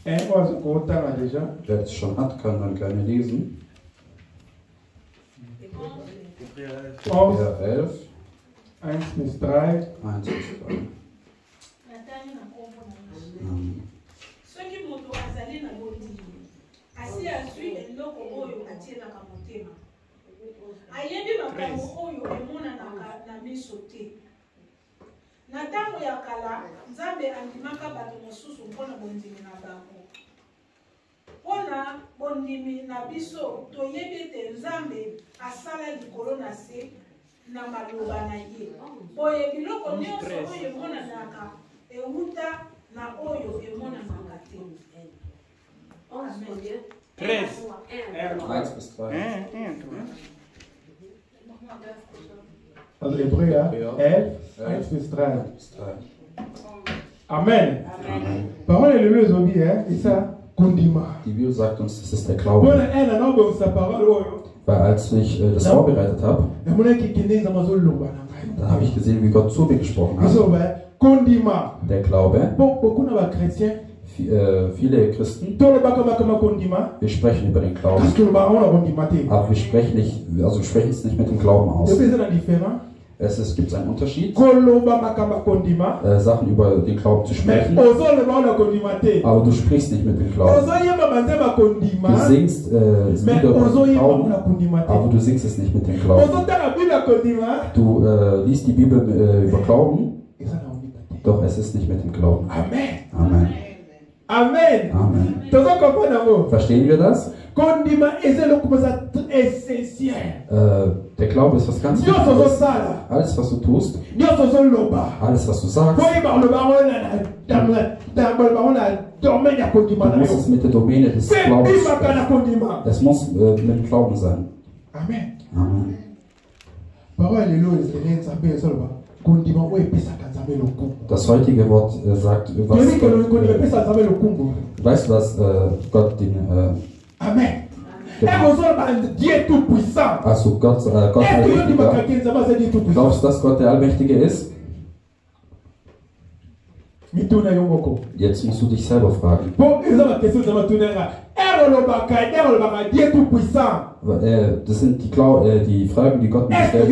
Wer es schon hat, kann dann gerne lesen. Hebräer 11, 1 bis 3. 1 bis 3. ayebi makambo oyo emonanaka na miso te. Na ntango ya kala Nzambe andimaka bato mosusu mpona bondimi na bango. Mpona bondimi na biso toyebi ete Nzambe asala likolo na se na maloba na ye. Boye biloko nyonso oyo emonanaka euta na oyo emonanaka te. 13. 1 bis 3. Also Hebräer 11, 1 bis 3. Amen. Amen. Parole est le zombie, hein, et ça, Kundima. Die Bibel sagt uns, das ist der Glaube. Voilà, elle a nommé sa parole. Weil als ich das vorbereitet habe, dann habe ich gesehen, wie Gott zu mir gesprochen hat. Der Glaube. Viele Christen, wir sprechen über den Glauben, aber wir sprechen es nicht mit dem Glauben aus. Es gibt einen Unterschied, Sachen über den Glauben zu sprechen, aber du sprichst nicht mit dem Glauben. Du singst Lieder über den Glauben, aber du singst es nicht mit dem Glauben. Du liest die Bibel über Glauben, doch es ist nicht mit dem Glauben. Amen. Amen. Amen. Amen. Amen. Verstehen wir das? Der Glaube ist was ganz Wichtiges. Alles, was du tust, alles, was du sagst, du musst es mit der Domäne des Glaubens sprechen. Es muss mit dem Glauben sein. Amen. Amen. Das heutige Wort sagt, was weißt du, was Gott den Amen. also Gott Allmächtiger. Glaubst du, dass Gott der Allmächtige ist? Jetzt musst du dich selber fragen. Das sind die Fragen, die Gott mir stellt.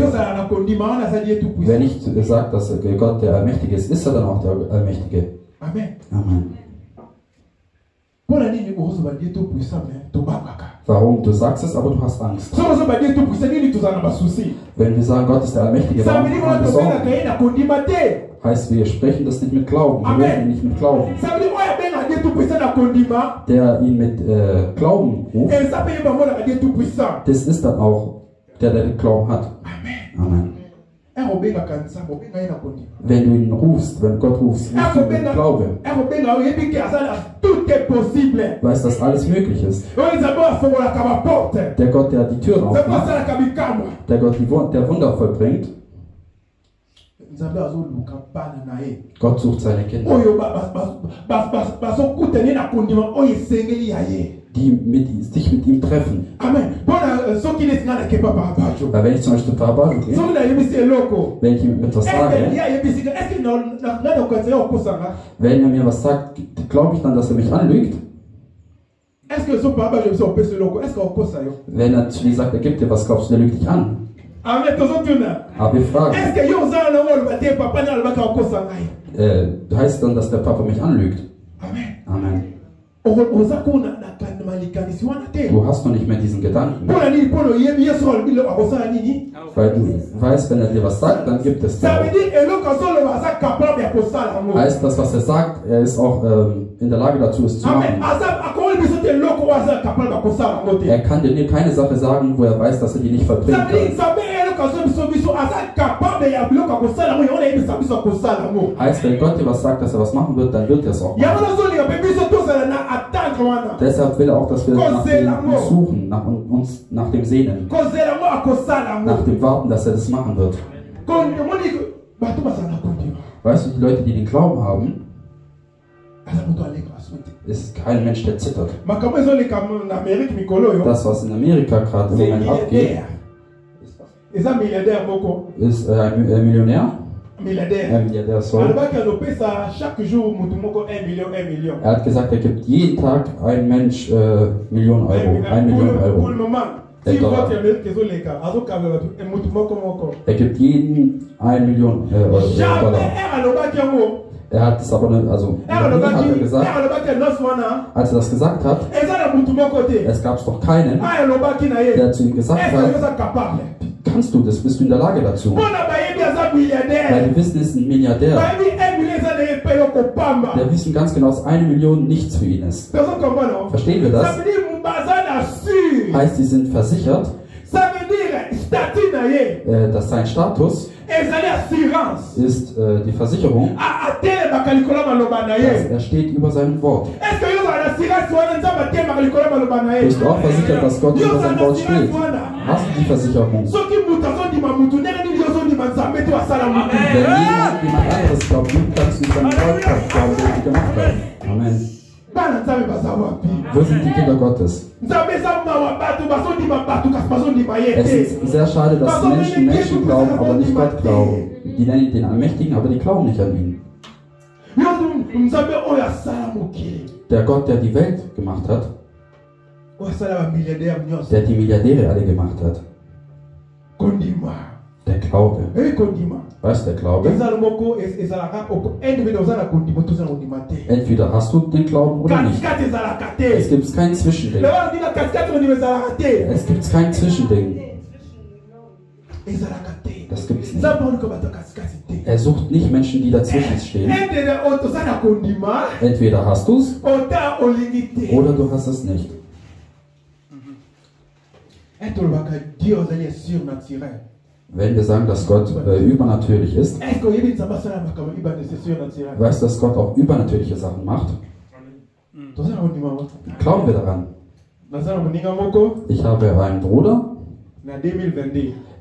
Wenn ich sage, dass Gott der Allmächtige ist, ist er dann auch der Allmächtige. Amen. Amen. Warum? Du sagst es, aber du hast Angst. Wenn wir sagen, Gott ist der Allmächtige, warum haben wir Sorgen? Heißt, wir sprechen das nicht mit Glauben. Wir reden nicht mit Glauben. Der ihn mit Glauben ruft, das ist dann auch der den Glauben hat. Amen. Wenn du ihn rufst, wenn Gott rufst, rufst du mit Glaube. Weißt, dass alles möglich ist. Der Gott, der die Türen aufmacht, der Gott, der Wunder vollbringt. Gott sucht seine Kinder, die sich mit ihm treffen. Amen. Weil wenn ich zum Beispiel Papa gehe, wenn ich ihm etwas sage, wenn er mir was sagt, glaube ich dann, dass er mich anlügt? Wenn er zu dir sagt, er gibt dir was, glaubst du, der lügt dich an? Aber wir fragen, heißt dann, dass der Papa mich anlügt? Amen. Du hast noch nicht mehr diesen Gedanken. Weil du weißt, wenn er dir was sagt, dann gibt es das. Heißt das, was er sagt, er ist auch in der Lage dazu, es zu machen. Er kann dir keine Sache sagen, wo er weiß, dass er die nicht verbringen kann. Heißt, wenn Gott dir was sagt, dass er was machen wird, dann wird er es auch machen. Deshalb will er auch, dass wir nach dem suchen, nach dem Sehnen, nach dem Warten, dass er das machen wird. Weißt du, die Leute, die den Glauben haben, ist kein Mensch, der zittert. Das, was in Amerika gerade im Moment abgeht, ist ein Millionär, soll. Er hat gesagt, er gibt jeden Tag ein Mensch Million Euro. 1 Million Euro. Er gibt jeden 1 Million Dollar. Er hat es aber nicht, also hat er gesagt, als er das gesagt hat, es gab doch keinen, der zu ihm gesagt hat, kannst du das, bist du in der Lage dazu? Weil die wissen, ist ein Milliardär. Der wissen ganz genau, dass 1 Million nichts für ihn ist. Verstehen wir das? Heißt, sie sind versichert, dass sein Status ist die Versicherung, dass er steht über seinem Wort. Bist du auch versichert, dass Gott über sein Wort steht? Hast du die Versicherung? Wenn jemand anderes glaubt, kannst du seinem Wort glauben, den du gemacht hast. Amen. Wo sind die Kinder Gottes? Es ist sehr schade, dass Menschen glauben, aber nicht Gott glauben. Die nennen den Allmächtigen, aber die glauben nicht an ihn. Der Gott, der die Welt gemacht hat, der die Milliardäre alle gemacht hat. Der Glaube. Was der Glaube? Entweder hast du den Glauben oder nicht. Es gibt kein Zwischending. Es gibt kein Zwischending. Das gibt es nicht. Er sucht nicht Menschen, die dazwischen stehen. Entweder hast du es oder du hast es nicht. Wenn wir sagen, dass Gott übernatürlich ist, weißt du, dass Gott auch übernatürliche Sachen macht? Glauben wir daran? Ich habe einen Bruder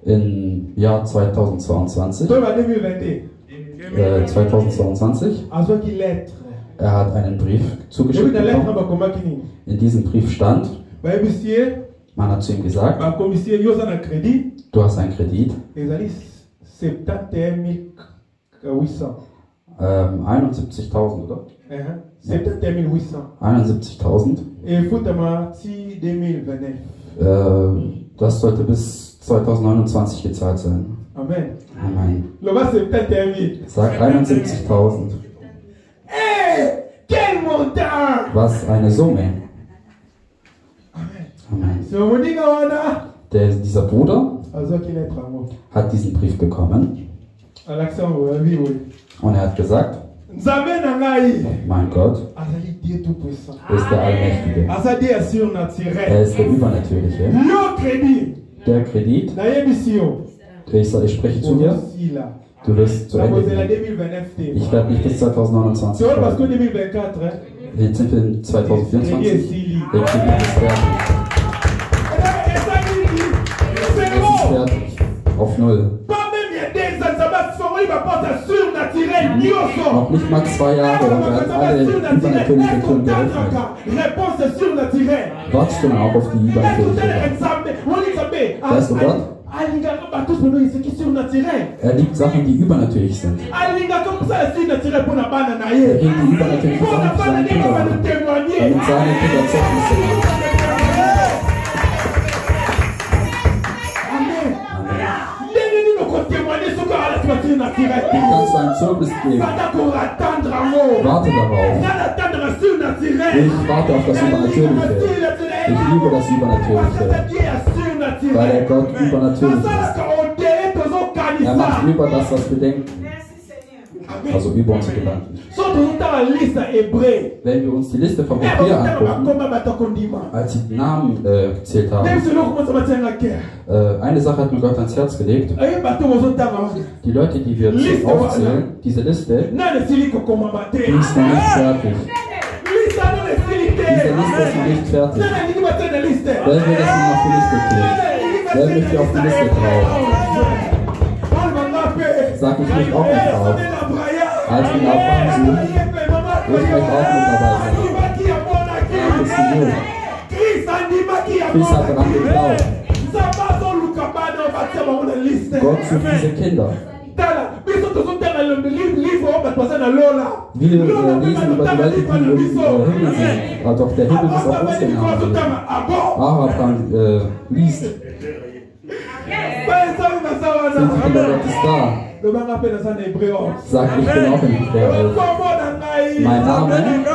im Jahr 2022. 2022. Er hat einen Brief zugeschickt bekommen. In diesem Brief stand, man hat zu ihm gesagt, du hast einen Kredit. 71.000, oder? 71.000. Das sollte bis 2029 gezahlt sein. Amen. Amen. Sag 71.000. Was eine Summe. Amen. Dieser Bruder hat diesen Brief bekommen und er hat gesagt, mein Gott ist der Allmächtige. Er ist der Übernatürliche. Der Kredit, ich spreche zu dir, du wirst zu Ende gehen. Ich werde nicht bis 2029 bleiben. Jetzt sind wir in 2024. Der Kredit ist fertig. Auf null. Noch nicht mal 2 Jahre und wir hatten alle übernatürliche Türen geöffnet. Wartest du dann auch auf die übernatürliche Türen? Weißt du Gott? Er liebt Sachen, die übernatürlich sind. Er liebt die übernatürlichen Sachen für seine Kinder an. Damit seine Kinder Zeugnisse machen. Du kannst ein Zeugnis geben. Warte darauf. Ich warte auf das Übernatürliche. Ich liebe das Übernatürliche. Weil der Gott übernatürlich ist. Er macht über das, was wir denken. Also über unsere Gedanken. Wenn wir uns die Liste vom Papier angucken, als sie die Namen gezählt haben, eine Sache hat mir Gott ans Herz gelegt. Die Leute, die wir aufzählen, diese Liste, die ist noch nicht fertig. Diese Liste ist noch nicht fertig. Wer will das noch auf die Liste tun? Wer möchte auf die Liste drauf? Sag ich mich auch nicht drauf. Als wir Abraham suchen, will ich euch auch mit dabei sein. Chris hat daran geglaubt. Gott sucht diese Kinder. lesen über die Leute, die im Himmel sind. Also auch der Himmel ist auf uns genannt. Abraham liest. Sind die Kinder Gottes da? Sag, ich bin auch in Hebräer 11. Mein Name ist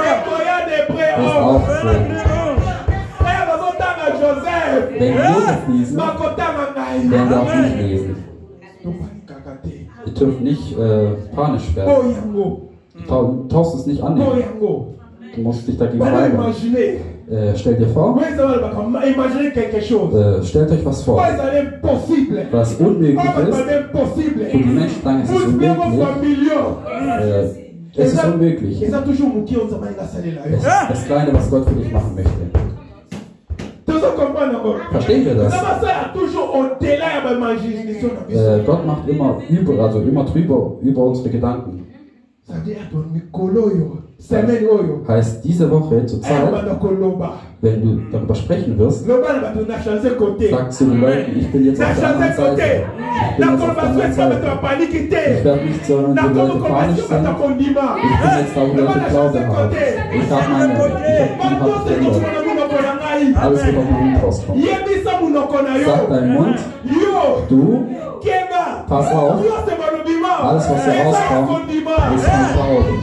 auch so. Wenn Josef lesen, werden wir auch nicht lesen. Ihr dürft nicht panisch werden. Du tauchst es nicht an. Du musst dich dagegen weigern. Stellt dir vor, stellt euch was vor, was unmöglich ist. Für die Menschen sagen, es ist unmöglich. Es ist unmöglich. Es ist das Kleine, was Gott für dich machen möchte. Verstehen wir das? Gott macht immer über unsere Gedanken. Heißt, diese Woche zur Zeit, wenn du darüber sprechen wirst, sagst du den Leuten, ich bin jetzt auf der anderen Seite. Ich bin jetzt auf der anderen Seite. Ich werde nicht so, wenn die Leute panisch sind. Ich bin jetzt da, wo Leute Glaube haben. Ich habe verändert. Alles wird auf den Mund rauskommen. Sag deinem Mund, du, pass auf, alles was hier rauskommt, ist von Glauben.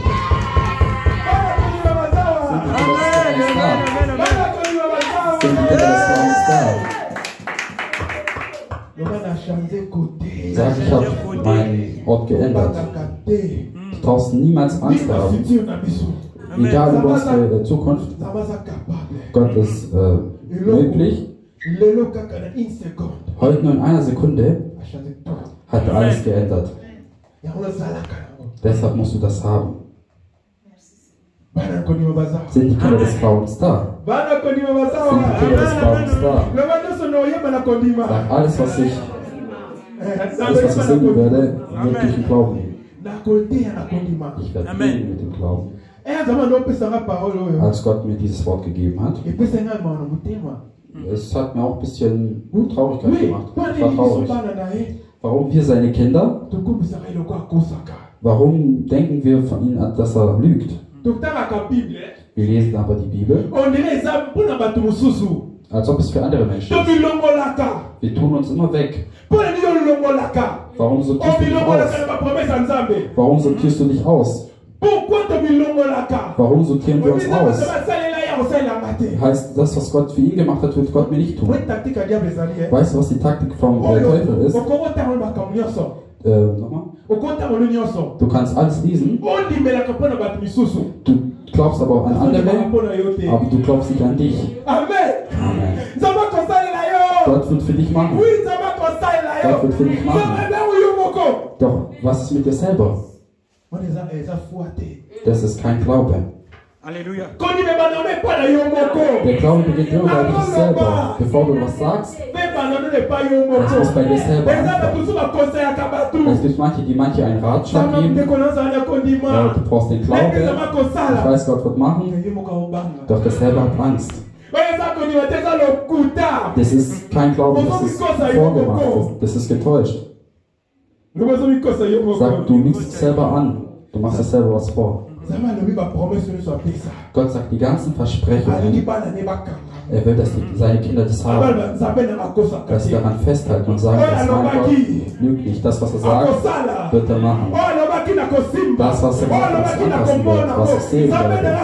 Sind die Kinder des Glaubens da? Sag, ich habe meinen Ort geändert. Du brauchst niemals Angst haben. Egal über unsere Zukunft, Gott ist möglich. Heute nur in einer Sekunde hat er alles geändert. Deshalb musst du das haben. Sind die Kinder des Glaubens da? Sind die Kinder des Glaubens da? Sag, alles was ich singen werde, wird durch den Glauben. Ich werde leben mit dem Glauben. Als Gott mir dieses Wort gegeben hat, es hat mir auch ein bisschen Traurigkeit gemacht. Ich war traurig. Warum wir seine Kinder? Warum denken wir von ihm, dass er lügt? Wir lesen aber die Bibel, als ob es für andere Menschen ist. Wir tun uns immer weg. Warum sortierst du dich aus? Warum sortierst du dich aus? Warum sortieren wir uns aus? Heißt, das, was Gott für ihn gemacht hat, wird Gott mir nicht tun. Weißt du, was die Taktik vom Teufel ist? Nochmal? Du kannst alles lesen. Du glaubst aber auch an andere, aber du glaubst nicht an dich. Amen. Gott wird für dich machen. Gott wird für dich machen. Doch, was ist mit dir selber? Das ist kein Glaube. Halleluja. Der Glaube beginnt nur bei dir selber. Bevor du was sagst, das muss bei dir selber anfangen. Es gibt manche, die einen Ratschlag geben. Ja, du brauchst den Glauben. Ich weiß, Gott wird machen. Doch der selber hat Angst. Das ist kein Glaube, das ist vorgemacht. Das ist getäuscht. Sag, du lügst dich selber an. Du machst dir selber was vor. Gott sagt die ganzen Versprechungen. Er will, dass seine Kinder das haben. Dass sie daran festhalten und sagen, dass mein Gott lügt nicht. Das, was er sagt, wird er machen. Das, was er sagt, was anpassen wird, was er sehen werde.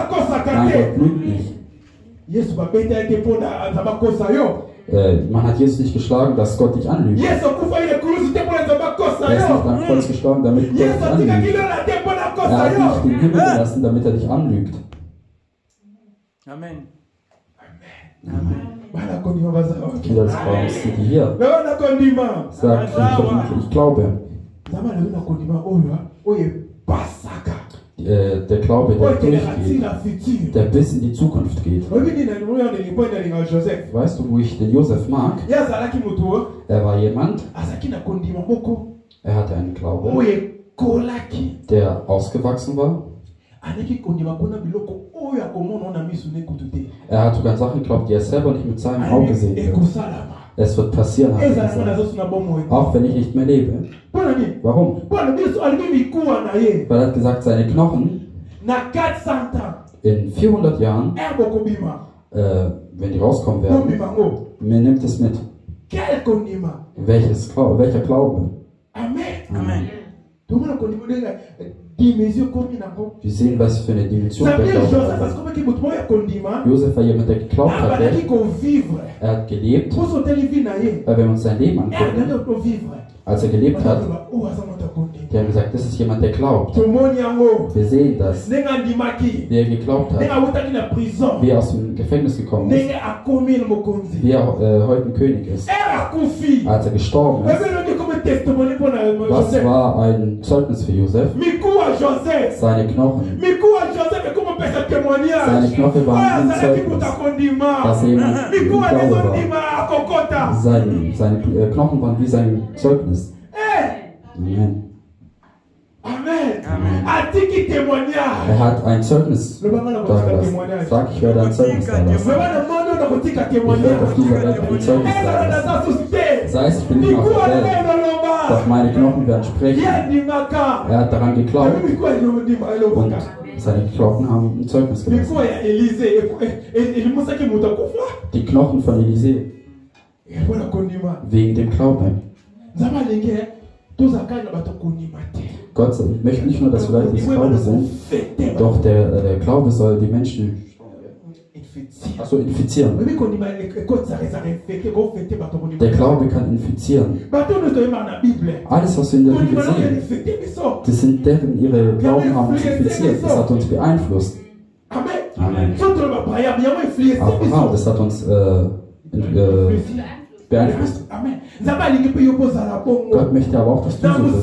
Mein Gott lügt nicht. Man hat Jesus nicht geschlagen, dass Gott dich anlügt. Er ist nicht am Kreuz gestorben, damit Gott dich anlügt. Er hat nicht den Himmel gelassen, damit er dich anlügt. Amen. Kinder des Glaubens sind die hier. Sag, ich glaube. Der Glaube, der durchgeht, der bis in die Zukunft geht. Weißt du, wo ich den Josef mag? Er war jemand, er hatte einen Glauben, der ausgewachsen war. Er hat sogar Sachen geglaubt, die er selber nicht mit seinem Auge sehen wird. Es wird passieren, hat er gesagt. Auch wenn ich nicht mehr lebe. Warum? Weil er hat gesagt, seine Knochen in 400 Jahren, wenn die rauskommen werden, mir nimmt es mit. Welcher Glaube? Amen. Wir sehen, was für eine Dimension der Glaube hat. Josef war jemand, der geglaubt hat. Er hat gelebt. Weil wenn wir uns sein Leben angucken, als er gelebt hat, die haben gesagt, das ist jemand, der glaubt. Wir sehen das. Wie er geglaubt hat. Wie er aus dem Gefängnis gekommen ist. Wie er heute ein König ist. Als er gestorben ist. Was war ein Zeugnis für Josef? Seine Knochen. Seine Knochen waren ein Zeugnis, dass jemand im Glaube war. Seine Knochen waren wie sein Zeugnis. Amen. Er hat ein Zeugnis da gelassen. Sag, ich werde ein Zeugnis da lassen. Ich werde auf dieser Welt ein Zeugnis da lassen. Sei es, ich bin nicht mehr auf der Welt. Doch meine Knochen werden sprechen. Er hat daran geglaubt. Und seine Knochen haben ein Zeugnis gelassen. Die Knochen von Elisee. Wegen dem Glauben. Gott möchte nicht nur, dass wir Leute des Glaubens sind, doch der Glaube soll die Menschen infizieren. Der Glaube kann infizieren. Alles, was wir in der Bibel sehen, das sind deren, ihre Glauben haben uns infiziert. Das hat uns beeinflusst. Amen. Abraham, das hat uns beeinflusst. Gott möchte aber auch, dass du so bist. In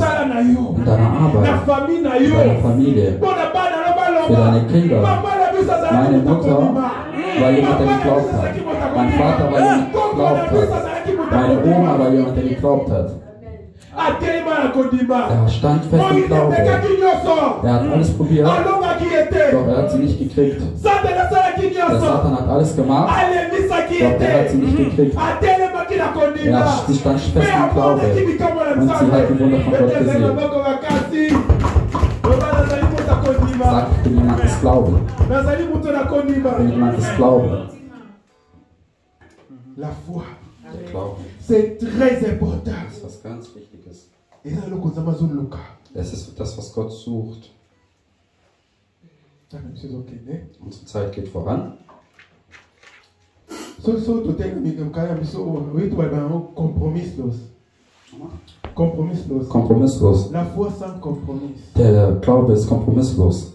deiner Arbeit, in deiner Familie, für deine Kinder. Meine Mutter war jemand, der geglaubt hat. Mein Vater war jemand, der geglaubt hat. Meine Oma war jemand, der geglaubt hat. Er stand fest im Glauben. Er hat alles probiert, doch er hat sie nicht gekriegt. Der Satan hat alles gemacht, doch er hat sie nicht gekriegt. Sie stand fest im Glauben und sie hat die Wunder von Gott gesehen. Sag, ich bin jemand des Glaubens. Ich bin jemand des Glaubens. La foi. Der Glaube. C'est très important. Das ist was ganz Wichtiges. Es ist das, was Gott sucht. Unsere Zeit geht voran. Kompromisslos. Der Glaube ist kompromisslos.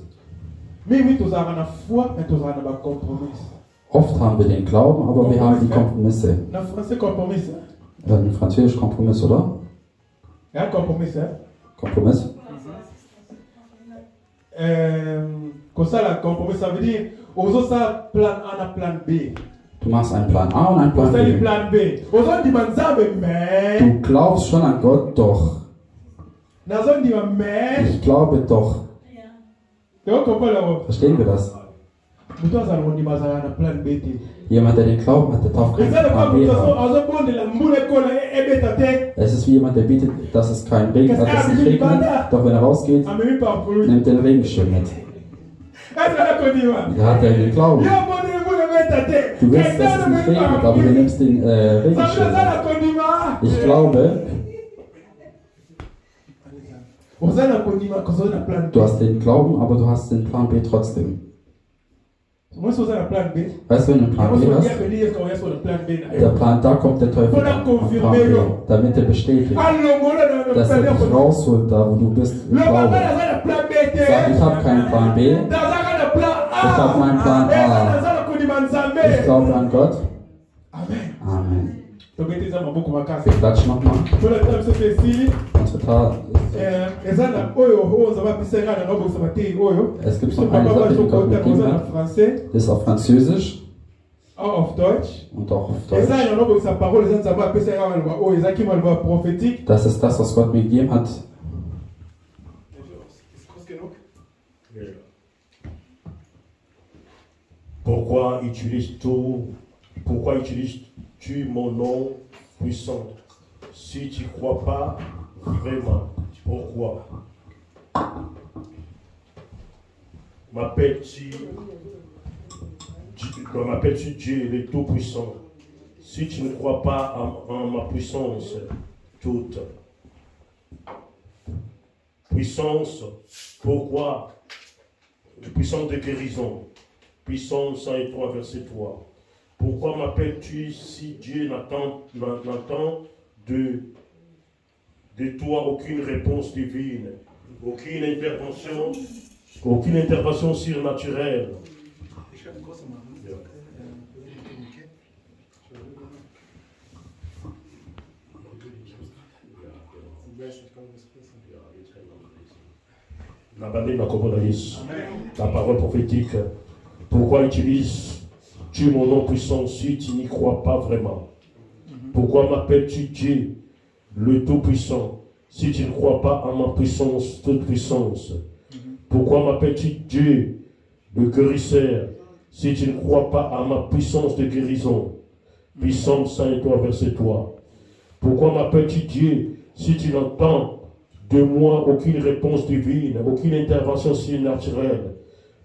Oft haben wir den Glauben, aber wir haben die Kompromisse. In Französisch Kompromiss, oder? Ja, Kompromiss. Kompromiss? Kompromiss, ça veut dire, plan A und Plan B. Du machst einen Plan A und einen Plan B. Du glaubst schon an Gott, doch. Ich glaube doch. Verstehen wir das? Jemand, der den Glauben hat, der darf keinen Plan B haben. Es ist wie jemand, der bietet, dass es kein Regen hat, dass es nicht regnet, doch wenn er rausgeht, nimmt den Regenschirm mit. Da hat er den Glauben. Du willst, dass es nicht regnet, aber du nimmst den Regenschirm mit. Ich glaube, du hast den Glauben, aber du hast den Plan B trotzdem. Weißt du, wenn du einen Plan B hast, der Plan, da kommt der Teufel an Plan B, damit er bestätigt, dass er dich rausholt, da wo du bist, im Glauben. Sag, ich habe keinen Plan B, ich habe meinen Plan A. Ich glaube an Gott. Amen. Wir klatschen nochmal. Unsere Tat. Es gibt noch eine Sache, die Gott mitgegeben hat. Das ist auf Französisch. Und auch auf Deutsch. Das ist das, was Gott mir gegeben hat. Pourquoi utilises-tu mon nom puissant. Si tu ne crois pas vraiment, pourquoi m'appelles-tu Dieu le Tout-Puissant? Si tu ne crois pas en ma puissance toute. Puissance, pourquoi? Puissance de guérison. Puissance 103, verset 3. Pourquoi m'appelles-tu si Dieu n'attend de toi aucune réponse divine, aucune intervention surnaturelle? La parole prophétique. Pourquoi utilises-tu mon nom puissant si tu n'y crois pas vraiment? Pourquoi m'appelles-tu Dieu, le Tout-Puissant, si tu ne crois pas à ma puissance, toute puissance? Pourquoi m'appelles-tu Dieu, le guérisseur, si tu ne crois pas à ma puissance de guérison? Puissance 103, verset 3. Pourquoi m'appelles-tu Dieu, si tu n'entends de moi aucune réponse divine, aucune intervention surnaturelle?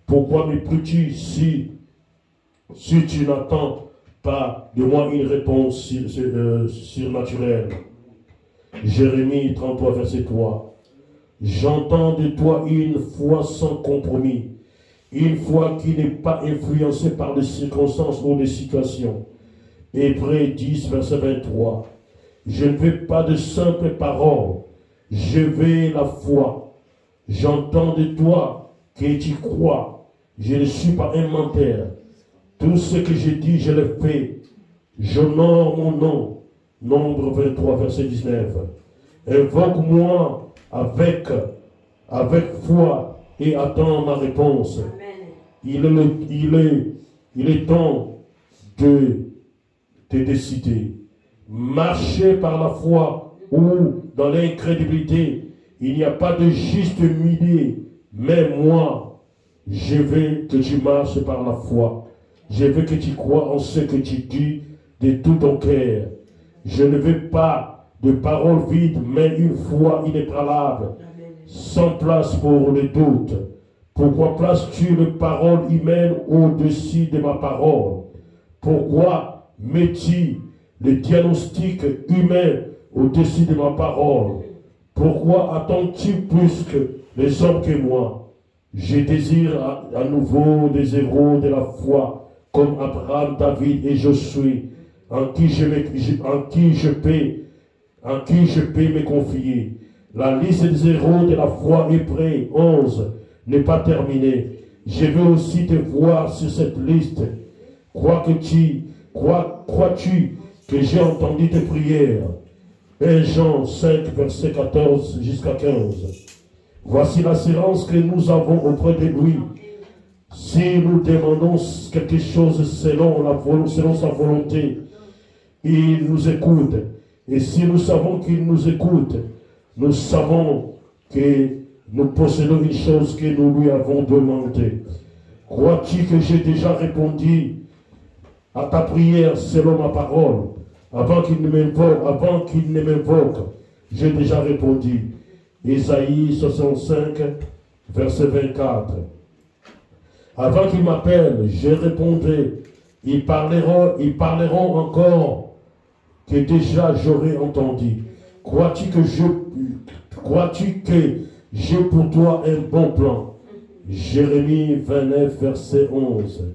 Pourquoi mépris-tu si tu n'attends pas de moi une réponse surnaturelle? Jérémie 33, verset 3. J'entends de toi une foi sans compromis, une foi qui n'est pas influencée par des circonstances ou des situations. Hébreux 10, verset 23. Je ne veux pas de simples paroles, je veux la foi. J'entends de toi que tu crois. Je ne suis pas un menteur. Tout ce que je dis, je le fais. J'honore mon nom. Nombre 23, verset 19. Invoque-moi avec foi et attends ma réponse. Amen. Il est temps de te décider. Marcher par la foi ou dans l'incrédulité. Il n'y a pas de juste milieu. Mais moi, je veux que tu marches par la foi. Je veux que tu crois en ce que tu dis de tout ton cœur. Je ne veux pas de paroles vides, mais une foi inébranlable, sans place pour le doute. Pourquoi places-tu les paroles humaines au-dessus de ma parole? Pourquoi mets-tu le diagnostic humain au-dessus de ma parole? Pourquoi attends-tu plus que les hommes que moi? Je désire à nouveau des héros de la foi, comme Abraham, David et Josué, en qui je peux me confier. La liste des héros de la foi Hébreux 11 n'est pas terminée. Je veux aussi te voir sur cette liste. Crois-tu que j'ai entendu tes prières? 1 Jean 5, verset 14 jusqu'à 15. Voici l'assurance que nous avons auprès de lui. Si nous demandons quelque chose selon sa volonté, il nous écoute. Et si nous savons qu'il nous écoute, nous savons que nous possédons une chose que nous lui avons demandé. Crois-tu que j'ai déjà répondu à ta prière selon ma parole? Avant qu'il ne m'invoque, j'ai déjà répondu. Isaïe 65, verset 24. Avant qu'ils m'appellent, je répondrai. Ils parleront encore que déjà j'aurai entendu. Crois-tu que j'ai pour toi un bon plan? Jérémie 29, verset 11.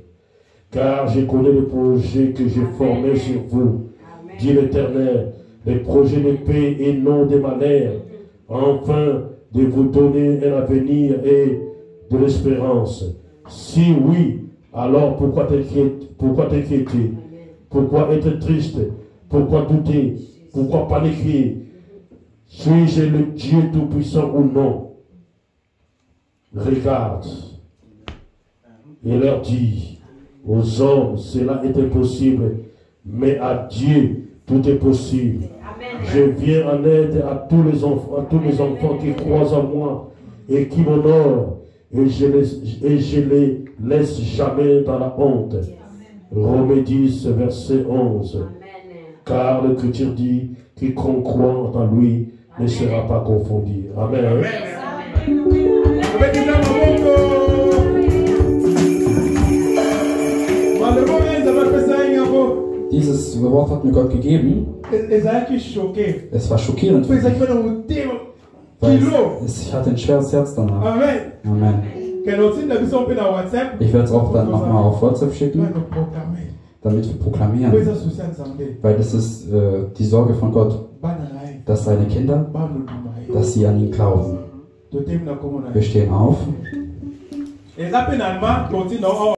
Car je connais les projets que j'ai formés sur vous, dit l'Éternel, les projets de paix et non de malheur, enfin de vous donner un avenir et de l'espérance. Si oui, alors pourquoi t'inquiéter? Pourquoi être triste? Pourquoi douter? Pourquoi paniquer? Suis-je le Dieu Tout-Puissant ou non? Regarde et leur dit, aux hommes cela est impossible, mais à Dieu tout est possible. Je viens en aide à tous mes enfants qui croient en moi et qui m'honorent, et je les laisse jamais dans la honte. Romains 10, verset 11. car l'Écriture dit, quiconque croit en lui ne sera pas confondu. Amen. Dieses Wort hat mir Gott gegeben. Es war schockierend für mich, weil ich hatte ein schweres Herz danach. Amen. Ich werde es auch dann nochmal auf WhatsApp schicken, damit wir proklamieren. Weil das ist die Sorge von Gott, dass seine Kinder, dass sie an ihn glauben. Wir stehen auf.